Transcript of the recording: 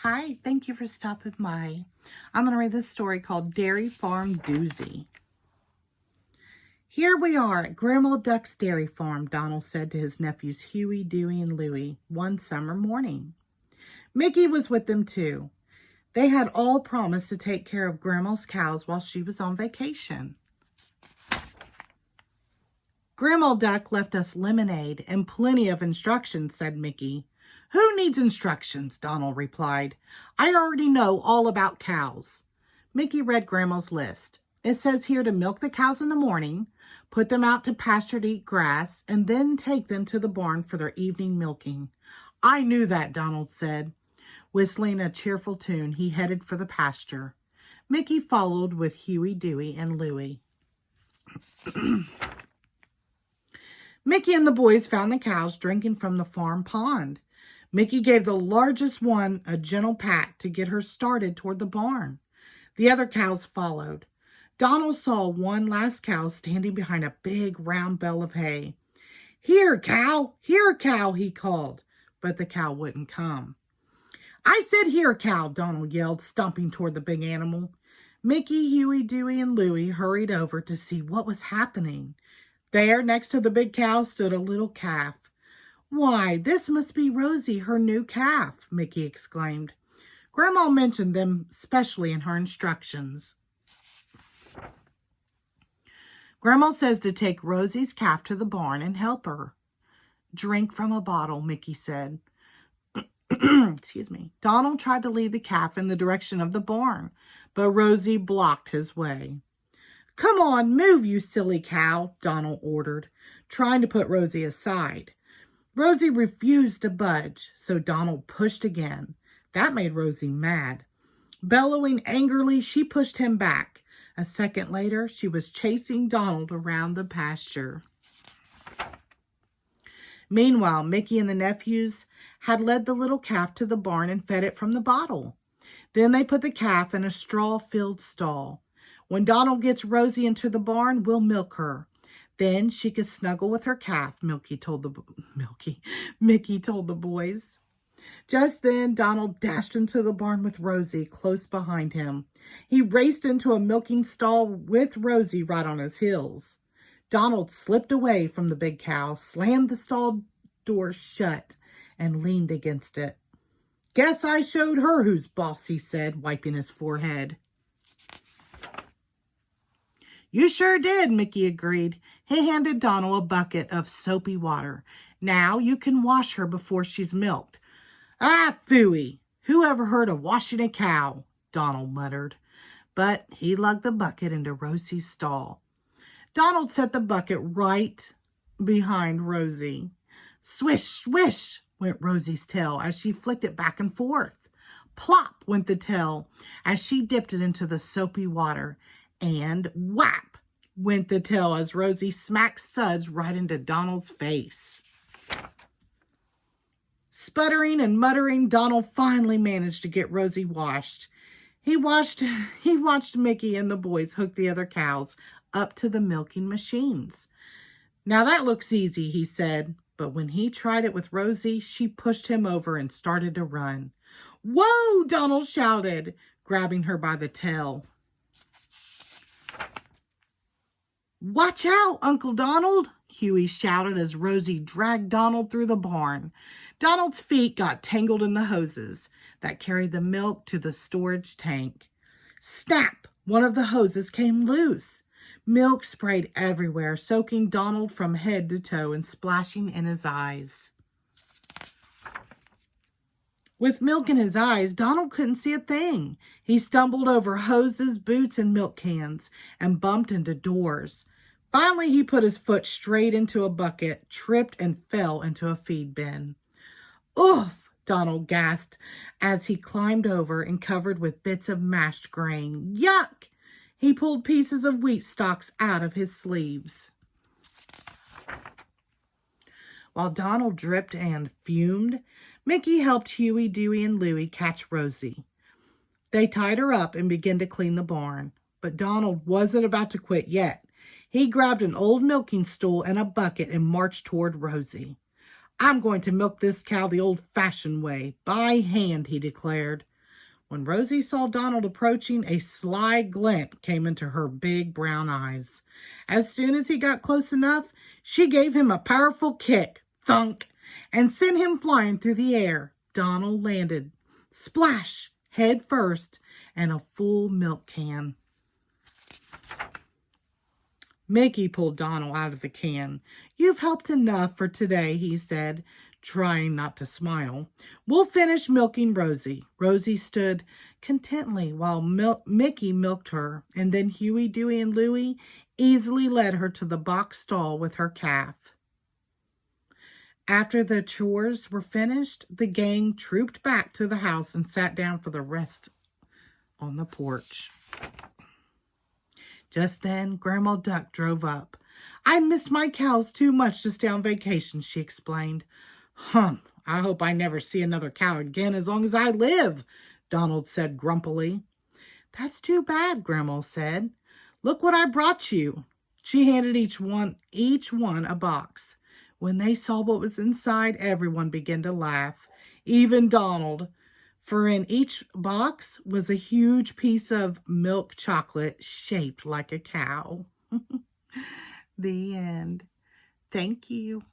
Hi, thank you for stopping by. I'm going to read this story called Dairy Farm Doozie. Here we are at Grandma Duck's dairy farm, Donald said to his nephews Huey, Dewey, and Louie one summer morning. Mickey was with them too. They had all promised to take care of Grandma's cows while she was on vacation. Grandma Duck left us lemonade and plenty of instructions, said Mickey. Who needs instructions? Donald replied. I already know all about cows. Mickey read Grandma's list. It says here to milk the cows in the morning, put them out to pasture to eat grass, and then take them to the barn for their evening milking. I knew that, Donald said. Whistling a cheerful tune, he headed for the pasture. Mickey followed with Huey, Dewey, and Louie. Mickey and the boys found the cows drinking from the farm pond. Mickey gave the largest one a gentle pat to get her started toward the barn. The other cows followed. Donald saw one last cow standing behind a big round bale of hay. Here, cow, he called, but the cow wouldn't come. I said here, cow, Donald yelled, stomping toward the big animal. Mickey, Huey, Dewey, and Louie hurried over to see what was happening. There, next to the big cow, stood a little calf. Why, this must be Rosie, her new calf, Mickey exclaimed. Grandma mentioned them specially in her instructions. Grandma says to take Rosie's calf to the barn and help her. Drink from a bottle, Mickey said. Excuse me. Donald tried to lead the calf in the direction of the barn, but Rosie blocked his way. Come on, move, you silly cow, Donald ordered, trying to put Rosie aside. Rosie refused to budge, so Donald pushed again. That made Rosie mad. Bellowing angrily, she pushed him back. A second later, she was chasing Donald around the pasture. Meanwhile, Mickey and the nephews had led the little calf to the barn and fed it from the bottle. Then they put the calf in a straw-filled stall. When Donald gets Rosie into the barn, we'll milk her. Then she could snuggle with her calf, Mickey told the boys. Just then, Donald dashed into the barn with Rosie close behind him. He raced into a milking stall with Rosie right on his heels. Donald slipped away from the big cow, slammed the stall door shut, and leaned against it. Guess I showed her who's boss, he said, wiping his forehead. You sure did, Mickey agreed. He handed Donald a bucket of soapy water. Now you can wash her before she's milked. Ah, phooey! Who ever heard of washing a cow? Donald muttered. But he lugged the bucket into Rosie's stall. Donald set the bucket right behind Rosie. Swish, swish, went Rosie's tail as she flicked it back and forth. Plop went the tail as she dipped it into the soapy water. And whap went the tail as Rosie smacked suds right into Donald's face. Sputtering and muttering, Donald finally managed to get Rosie washed. He watched Mickey and the boys hook the other cows up to the milking machines. Now that looks easy, he said, but when he tried it with Rosie, she pushed him over and started to run. Whoa, Donald shouted, grabbing her by the tail. Watch out, Uncle Donald, Huey shouted as Rosie dragged Donald through the barn. Donald's feet got tangled in the hoses that carried the milk to the storage tank. Snap! One of the hoses came loose. Milk sprayed everywhere, soaking Donald from head to toe and splashing in his eyes. With milk in his eyes, Donald couldn't see a thing. He stumbled over hoses, boots, and milk cans and bumped into doors. Finally, he put his foot straight into a bucket, tripped, and fell into a feed bin. Oof! Donald gasped as he climbed over and covered with bits of mashed grain. Yuck! He pulled pieces of wheat stalks out of his sleeves. While Donald dripped and fumed, Mickey helped Huey, Dewey, and Louie catch Rosie. They tied her up and began to clean the barn, but Donald wasn't about to quit yet. He grabbed an old milking stool and a bucket and marched toward Rosie. I'm going to milk this cow the old-fashioned way, by hand, he declared. When Rosie saw Donald approaching, a sly glint came into her big brown eyes. As soon as he got close enough, she gave him a powerful kick, thunk, and sent him flying through the air. Donald landed, splash, head first, in a full milk can. Mickey pulled Donald out of the can. "You've helped enough for today," he said, trying not to smile. "We'll finish milking Rosie." Rosie stood contently while Mickey milked her, and then Huey, Dewey, and Louie easily led her to the box stall with her calf. After the chores were finished, the gang trooped back to the house and sat down for the rest on the porch. Just then, Grandma Duck drove up. "I miss my cows too much to stay on vacation," she explained. "Humph, I hope I never see another cow again as long as I live," Donald said grumpily. "That's too bad," Grandma said. "Look what I brought you." She handed each one a box. When they saw what was inside, everyone began to laugh, even Donald, for in each box was a huge piece of milk chocolate shaped like a cow. The end. Thank you.